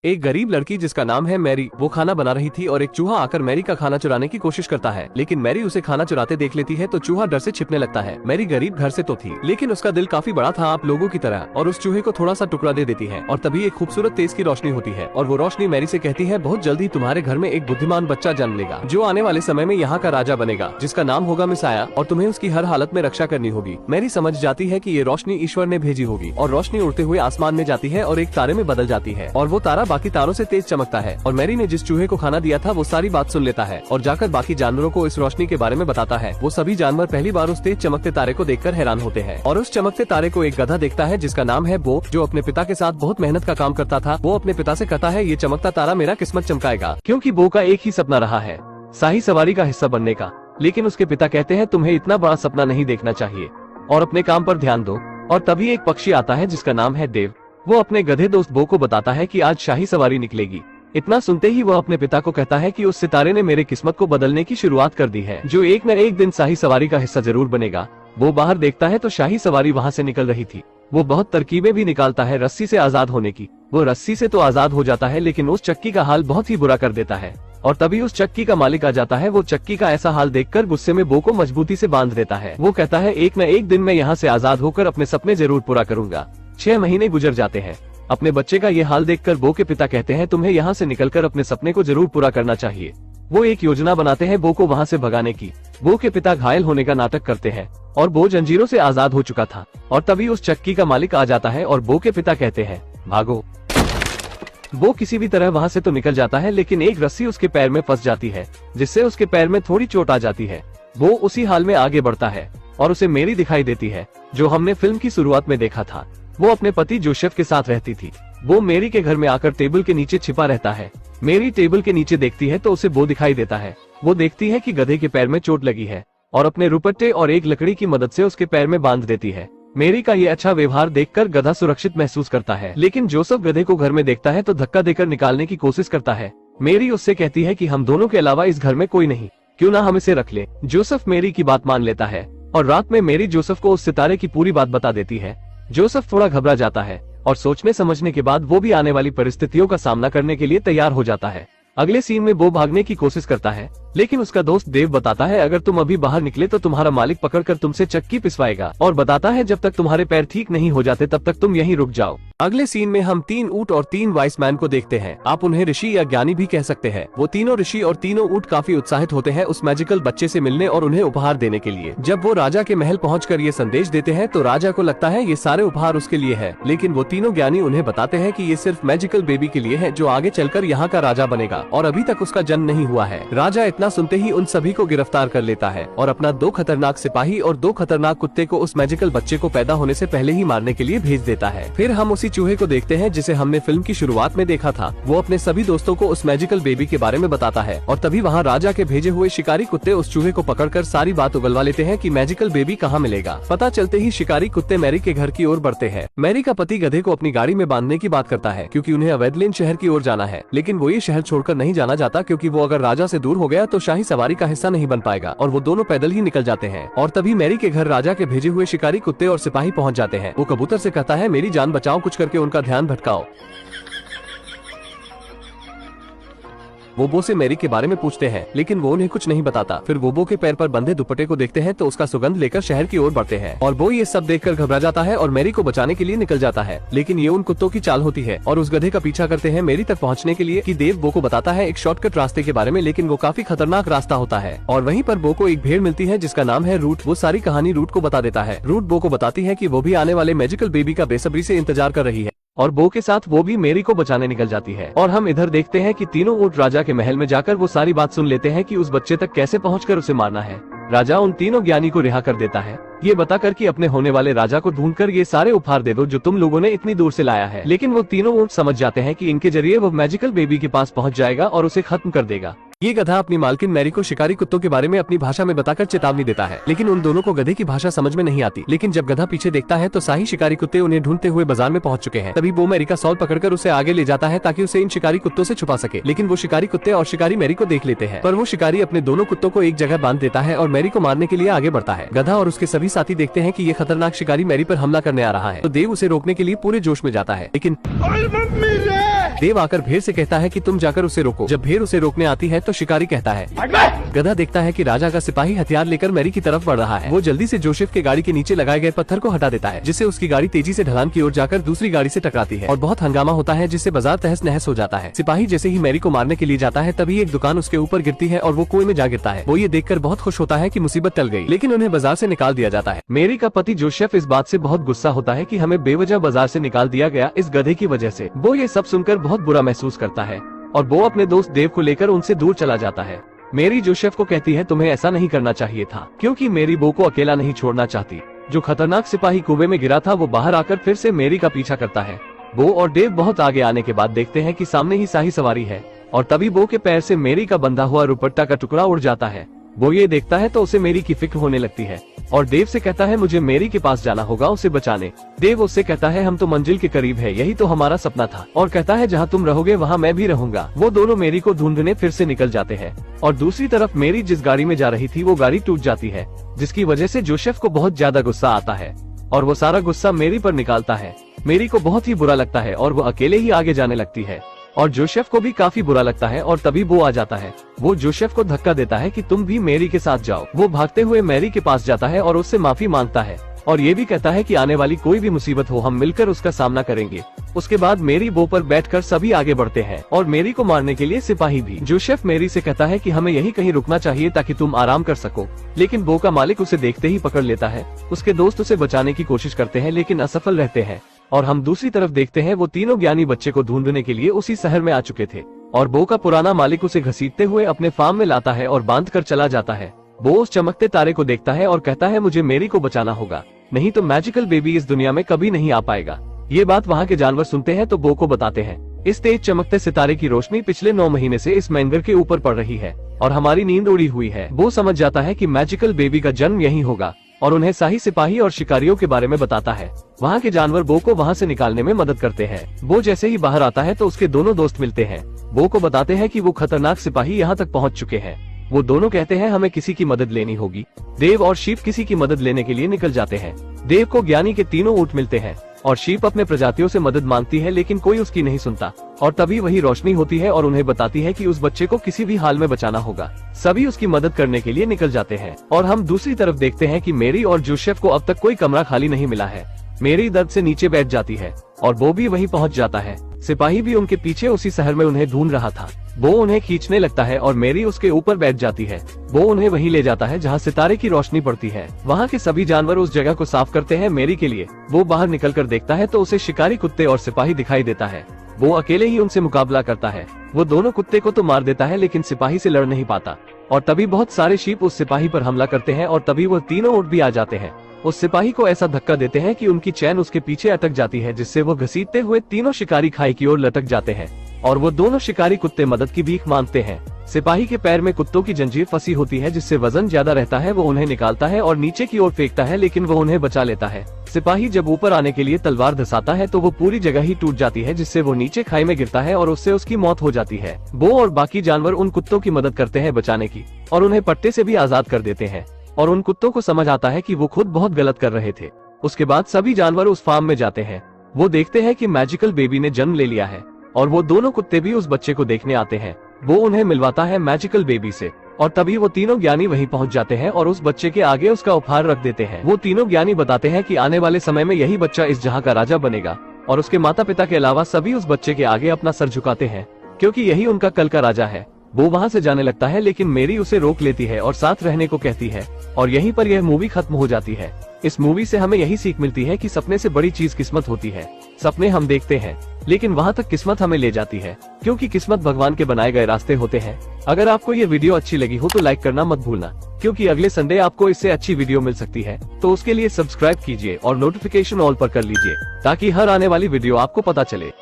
एक गरीब लड़की जिसका नाम है मैरी, वो खाना बना रही थी और एक चूहा आकर मैरी का खाना चुराने की कोशिश करता है, लेकिन मैरी उसे खाना चुराते देख लेती है तो चूहा डर से छिपने लगता है। मैरी गरीब घर से तो थी, लेकिन उसका दिल काफी बड़ा था आप लोगों की तरह, और उस चूहे को थोड़ा सा टुकड़ा दे देती है और तभी एक खूबसूरत तेज की रोशनी होती है और वो रोशनी मैरी से कहती है बहुत जल्दी तुम्हारे घर में एक बुद्धिमान बच्चा जन्म लेगा जो आने वाले समय में यहाँ का राजा बनेगा, जिसका नाम होगा मिसाया, और तुम्हें उसकी हर हालत में रक्षा करनी होगी। मैरी समझ जाती है कि ये रोशनी ईश्वर ने भेजी होगी और रोशनी उड़ते हुए आसमान में जाती है और एक तारे में बदल जाती है और वो तारा बाकी तारों से तेज चमकता है और मैरी ने जिस चूहे को खाना दिया था वो सारी बात सुन लेता है और जाकर बाकी जानवरों को इस रोशनी के बारे में बताता है। वो सभी जानवर पहली बार उस तेज चमकते तारे को देखकर हैरान होते हैं और उस चमकते तारे को एक गधा देखता है जिसका नाम है बो, जो अपने पिता के साथ बहुत मेहनत का काम करता था। वो अपने पिता से कहता है ये चमकता तारा मेरा किस्मत चमकाएगा, क्योंकि बो का एक ही सपना रहा है शाही सवारी का हिस्सा बनने का। लेकिन उसके पिता कहते हैं तुम्हें इतना बड़ा सपना नहीं देखना चाहिए और अपने काम पर ध्यान दो। और तभी एक पक्षी आता है जिसका नाम है देव। वो अपने गधे दोस्त बो को बताता है कि आज शाही सवारी निकलेगी। इतना सुनते ही वह अपने पिता को कहता है कि उस सितारे ने मेरे किस्मत को बदलने की शुरुआत कर दी है, जो एक न एक दिन शाही सवारी का हिस्सा जरूर बनेगा। वो बाहर देखता है तो शाही सवारी वहाँ से निकल रही थी। वो बहुत तरकीबें भी निकालता है रस्सी से आजाद होने की। वो रस्सी से तो आजाद हो जाता है लेकिन उस चक्की का हाल बहुत ही बुरा कर देता है और तभी उस चक्की का मालिक आ जाता है। वो चक्की का ऐसा हाल देखकर गुस्से में बो को मजबूती से बांध देता है। वो कहता है एक न एक दिन मैं यहाँ से आजाद होकर अपने सपने जरूर पूरा करूंगा। 6 महीने गुजर जाते हैं। अपने बच्चे का ये हाल देखकर बो के पिता कहते हैं तुम्हें यहाँ से निकलकर अपने सपने को जरूर पूरा करना चाहिए। वो एक योजना बनाते हैं बो को वहाँ से भगाने की। बो के पिता घायल होने का नाटक करते हैं और बो जंजीरों से आजाद हो चुका था और तभी उस चक्की का मालिक आ जाता है और बो के पिता कहते हैं भागो। वो किसी भी तरह वहाँ से तो निकल जाता है लेकिन एक रस्सी उसके पैर में फंस जाती है जिससे उसके पैर में थोड़ी चोट आ जाती है। वो उसी हाल में आगे बढ़ता है और उसे मेरी दिखाई देती है जो हमने फिल्म की शुरुआत में देखा था। वो अपने पति जोसेफ के साथ रहती थी। वो मेरी के घर में आकर टेबल के नीचे छिपा रहता है। मेरी टेबल के नीचे देखती है तो उसे बो दिखाई देता है। वो देखती है कि गधे के पैर में चोट लगी है और अपने रुपट्टे और एक लकड़ी की मदद से उसके पैर में बांध देती है। मेरी का ये अच्छा व्यवहार देखकर गधा सुरक्षित महसूस करता है, लेकिन जोसेफ गधे को घर में देखता है तो धक्का देकर निकालने की कोशिश करता है। मेरी उससे कहती है कि हम दोनों के अलावा इस घर में कोई नहीं, क्यों ना हम इसे रख ले। जोसेफ मेरी की बात मान लेता है और रात में मेरी जोसेफ को उस सितारे की पूरी बात बता देती है। जोसेफ थोड़ा घबरा जाता है और सोचने समझने के बाद वो भी आने वाली परिस्थितियों का सामना करने के लिए तैयार हो जाता है। अगले सीन में वो भागने की कोशिश करता है लेकिन उसका दोस्त देव बताता है अगर तुम अभी बाहर निकले तो तुम्हारा मालिक पकड़कर तुमसे चक्की पिसवाएगा और बताता है जब तक तुम्हारे पैर ठीक नहीं हो जाते तब तक तुम यहीं रुक जाओ। अगले सीन में हम 3 ऊंट और 3 वाइस मैन को देखते हैं। आप उन्हें ऋषि या ज्ञानी भी कह सकते हैं। वो तीनों ऋषि और तीनों ऊंट काफी उत्साहित होते हैं उस मैजिकल बच्चे से मिलने और उन्हें उपहार देने के लिए। जब वो राजा के महल पहुंचकर ये संदेश देते हैं तो राजा को लगता है ये सारे उपहार उसके लिए है, लेकिन वो तीनों ज्ञानी उन्हें बताते हैं कि ये सिर्फ मैजिकल बेबी के लिए है जो आगे चलकर यहाँ का राजा बनेगा और अभी तक उसका जन्म नहीं हुआ है। राजा इतना सुनते ही उन सभी को गिरफ्तार कर लेता है और अपना 2 खतरनाक सिपाही और 2 खतरनाक कुत्ते को उस मैजिकल बच्चे को पैदा होने से पहले ही मारने के लिए भेज देता है। फिर हम उसी चूहे को देखते हैं जिसे हमने फिल्म की शुरुआत में देखा था। वो अपने सभी दोस्तों को उस मैजिकल बेबी के बारे में बताता है और तभी वहाँ राजा के भेजे हुए शिकारी कुत्ते उस चूहे को पकड़कर सारी बात उगलवा लेते हैं कि मैजिकल बेबी कहाँ मिलेगा। पता चलते ही शिकारी कुत्ते मैरी के घर की ओर बढ़ते हैं। मैरी का पति गधे को अपनी गाड़ी में बांधने की बात करता है क्योंकि उन्हें अवैधलेन शहर की ओर जाना है, लेकिन वो ये शहर छोड़कर नहीं जाना चाहता क्योंकि वो अगर राजा से दूर हो गया तो शाही सवारी का हिस्सा नहीं बन पाएगा और वो दोनों पैदल ही निकल जाते हैं। और तभी मैरी के घर राजा के भेजे हुए शिकारी कुत्ते और सिपाही पहुंच जाते हैं। वो कबूतर से कहता है मेरी जान बचाओ, कुछ करके उनका ध्यान भटकाओ। वो बो से मैरी के बारे में पूछते हैं लेकिन वो उन्हें कुछ नहीं बताता। फिर वो बो के पैर पर बंधे दुपट्टे को देखते हैं तो उसका सुगंध लेकर शहर की ओर बढ़ते हैं और वो ये सब देखकर घबरा जाता है और मैरी को बचाने के लिए निकल जाता है, लेकिन ये उन कुत्तों की चाल होती है और उस गधे का पीछा करते हैं मैरी तक पहुँचने के लिए कि देव बो को बताता है एक शॉर्टकट रास्ते के बारे में, लेकिन वो काफी खतरनाक रास्ता होता है। और वहीं पर बो को एक भेड़ मिलती है जिसका नाम है रूट। वो सारी कहानी रूट को बता देता है। रूट बो को बताती है कि वो भी आने वाले मैजिकल बेबी का बेसब्री से इंतजार कर रही है और बो के साथ वो भी मेरी को बचाने निकल जाती है। और हम इधर देखते हैं कि तीनों ऊंट राजा के महल में जाकर वो सारी बात सुन लेते हैं कि उस बच्चे तक कैसे पहुंचकर उसे मारना है। राजा उन तीनों ज्ञानी को रिहा कर देता है ये बताकर कि अपने होने वाले राजा को ढूंढकर ये सारे उपहार दे दो जो तुम लोगों ने इतनी दूर से लाया है। लेकिन वो तीनों ऊंट समझ जाते हैं कि इनके जरिए वो मैजिकल बेबी के पास पहुंच जाएगा और उसे खत्म कर देगा। ये गधा अपनी मालकिन मैरी को शिकारी कुत्तों के बारे में अपनी भाषा में बताकर चेतावनी देता है, लेकिन उन दोनों को गधे की भाषा समझ में नहीं आती। लेकिन जब गधा पीछे देखता है तो शाही शिकारी कुत्ते उन्हें ढूंढते हुए बाजार में पहुंच चुके हैं। तभी वो मैरी का सॉल पकड़कर उसे आगे ले जाता है ताकि उसे इन शिकारी कुत्तों से छुपा सके। लेकिन वो शिकारी कुत्ते और शिकारी मैरी को देख लेते हैं, पर वो शिकारी अपने दोनों कुत्तों को एक जगह बांध देता है और मैरी को मारने के लिए आगे बढ़ता है। गधा और उसके सभी साथी देखते हैं कि ये खतरनाक शिकारी मैरी पर हमला करने आ रहा है, तो देव उसे रोकने के लिए पूरे जोश में जाता है। लेकिन देव आकर भेड़ से कहता है कि तुम जाकर उसे रोको। जब भेड़ उसे रोकने आती है तो शिकारी कहता है। गधा देखता है कि राजा का सिपाही हथियार लेकर मैरी की तरफ बढ़ रहा है। वो जल्दी से जोसेफ के गाड़ी के नीचे लगाए गए पत्थर को हटा देता है, जिससे उसकी गाड़ी तेजी से ढलान की ओर जाकर दूसरी गाड़ी से टकराती है और बहुत हंगामा होता है, जिससे बाजार तहस नहस हो जाता है। सिपाही जैसे ही मैरी को मारने के लिए जाता है तभी एक दुकान उसके ऊपर गिरती है और वो कुएं में जा गिरता है। वो ये देखकर बहुत खुश होता है कि मुसीबत टल गई, लेकिन उन्हें बाजार से निकाल दिया जाता है। मैरी का पति जोसेफ इस बात से बहुत गुस्सा होता है कि हमें बेवजह बाजार से निकाल दिया गया इस गधे की वजह से। वो ये सब सुनकर बहुत बुरा महसूस करता है और वो अपने दोस्त देव को लेकर उनसे दूर चला जाता है। मैरी जोसेफ को कहती है तुम्हें ऐसा नहीं करना चाहिए था, क्योंकि मैरी बो को अकेला नहीं छोड़ना चाहती। जो खतरनाक सिपाही कुएं में गिरा था वो बाहर आकर फिर से मैरी का पीछा करता है। बो और देव बहुत आगे आने के बाद देखते हैं कि सामने ही शाही सवारी है और तभी बो के पैर से मैरी का बंधा हुआ दुपट्टा का टुकड़ा उड़ जाता है। वो ये देखता है तो उसे मैरी की फिक्र होने लगती है और देव से कहता है मुझे मैरी के पास जाना होगा उसे बचाने। देव उससे कहता है हम तो मंजिल के करीब है, यही तो हमारा सपना था, और कहता है जहाँ तुम रहोगे वहाँ मैं भी रहूंगा। वो दोनों मैरी को ढूंढने फिर से निकल जाते हैं और दूसरी तरफ मैरी जिस गाड़ी में जा रही थी वो गाड़ी टूट जाती है, जिसकी वजह से जोसेफ को बहुत ज्यादा गुस्सा आता है और वो सारा गुस्सा मैरी पर निकालता है। मैरी को बहुत ही बुरा लगता है और वो अकेले ही आगे जाने लगती है और जोसेफ को भी काफी बुरा लगता है और तभी वो आ जाता है। वो जोसेफ को धक्का देता है कि तुम भी मैरी के साथ जाओ। वो भागते हुए मैरी के पास जाता है और उससे माफी मांगता है और ये भी कहता है कि आने वाली कोई भी मुसीबत हो हम मिलकर उसका सामना करेंगे। उसके बाद मैरी बो पर बैठकर सभी आगे बढ़ते हैं और मैरी को मारने के लिए सिपाही भी। जोसेफ मैरी से कहता है कि हमें यही कहीं रुकना चाहिए ताकि तुम आराम कर सको, लेकिन बो का मालिक उसे देखते ही पकड़ लेता है। उसके दोस्त उसे बचाने की कोशिश करते हैं लेकिन असफल रहते हैं और हम दूसरी तरफ देखते हैं वो तीनों ज्ञानी बच्चे को ढूंढने के लिए उसी शहर में आ चुके थे और बो का पुराना मालिक उसे घसीटते हुए अपने फार्म में लाता है और बांध कर चला जाता है। बो उस चमकते तारे को देखता है और कहता है मुझे मैरी को बचाना होगा, नहीं तो मैजिकल बेबी इस दुनिया में कभी नहीं आ पाएगा। ये बात वहाँ के जानवर सुनते हैं तो बो को बताते हैं इस तेज चमकते सितारे की रोशनी पिछले 9 महीने से इस मैनगर के ऊपर पड़ रही है और हमारी नींद उड़ी हुई है। बो समझ जाता है कि मैजिकल बेबी का जन्म यहीं होगा और उन्हें शाही सिपाही और शिकारियों के बारे में बताता है। वहाँ के जानवर बो को वहाँ से निकालने में मदद करते हैं। बो जैसे ही बाहर आता है तो उसके दोनों दोस्त मिलते हैं। बो को बताते हैं कि वो खतरनाक सिपाही यहाँ तक पहुँच चुके हैं। वो दोनों कहते हैं हमें किसी की मदद लेनी होगी। देव और शीप किसी की मदद लेने के लिए निकल जाते हैं। देव को ज्ञानी के तीनों ऊंट मिलते हैं और शीप अपने प्रजातियों से मदद मांगती है लेकिन कोई उसकी नहीं सुनता और तभी वही रोशनी होती है और उन्हें बताती है कि उस बच्चे को किसी भी हाल में बचाना होगा। सभी उसकी मदद करने के लिए निकल जाते हैं और हम दूसरी तरफ देखते हैं कि मैरी और जोसेफ को अब तक कोई कमरा खाली नहीं मिला है। मैरी दर्द से नीचे बैठ जाती है और बो भी वहीं पहुंच जाता है। सिपाही भी उनके पीछे उसी शहर में उन्हें ढूंढ रहा था। बो उन्हें खींचने लगता है और मैरी उसके ऊपर बैठ जाती है। बो उन्हें वहीं ले जाता है जहां सितारे की रोशनी पड़ती है। वहां के सभी जानवर उस जगह को साफ करते हैं मैरी के लिए। वो बाहर निकलकर देखता है तो उसे शिकारी कुत्ते और सिपाही दिखाई देता है। वो अकेले ही उनसे मुकाबला करता है। वो दोनों कुत्ते को तो मार देता है लेकिन सिपाही से लड़ नहीं पाता और तभी बहुत सारे शीप उस सिपाही पर हमला करते हैं और तभी वो तीनों ऊंट भी आ जाते हैं। उस सिपाही को ऐसा धक्का देते हैं कि उनकी चैन उसके पीछे अटक जाती है, जिससे वो घसीटते हुए तीनों शिकारी खाई की ओर लटक जाते हैं और वो दोनों शिकारी कुत्ते मदद की भीख मांगते हैं। सिपाही के पैर में कुत्तों की जंजीर फंसी होती है जिससे वजन ज्यादा रहता है। वो उन्हें निकालता है और नीचे की ओर फेंकता है लेकिन वो उन्हें बचा लेता है। सिपाही जब ऊपर आने के लिए तलवार धसाता है तो वो पूरी जगह ही टूट जाती है, जिससे वो नीचे खाई में गिरता है और उससे उसकी मौत हो जाती है। बो और बाकी जानवर उन कुत्तों की मदद करते हैं बचाने की और उन्हें पट्टे से भी आजाद कर देते हैं और उन कुत्तों को समझ आता है कि वो खुद बहुत गलत कर रहे थे। उसके बाद सभी जानवर उस फार्म में जाते हैं। वो देखते हैं कि मैजिकल बेबी ने जन्म ले लिया है और वो दोनों कुत्ते भी उस बच्चे को देखने आते हैं। वो उन्हें मिलवाता है मैजिकल बेबी से और तभी वो तीनों ज्ञानी वहीं पहुंच जाते हैं और उस बच्चे के आगे उसका उपहार रख देते हैं। वो तीनों ज्ञानी बताते हैं कि आने वाले समय में यही बच्चा इस जहां का राजा बनेगा और उसके माता पिता के अलावा सभी उस बच्चे के आगे अपना सर झुकाते हैं क्योंकि यही उनका कल का राजा है। वो वहाँ से जाने लगता है लेकिन मैरी उसे रोक लेती है और साथ रहने को कहती है और यहीं पर यह मूवी खत्म हो जाती है। इस मूवी से हमें यही सीख मिलती है कि सपने से बड़ी चीज किस्मत होती है। सपने हम देखते हैं लेकिन वहाँ तक किस्मत हमें ले जाती है, क्योंकि किस्मत भगवान के बनाए गए रास्ते होते हैं। अगर आपको ये वीडियो अच्छी लगी हो तो लाइक करना मत भूलना, क्योंकि अगले संडे आपको इससे अच्छी वीडियो मिल सकती है। तो उसके लिए सब्सक्राइब कीजिए और नोटिफिकेशन ऑल पर कर लीजिए ताकि हर आने वाली वीडियो आपको पता चले।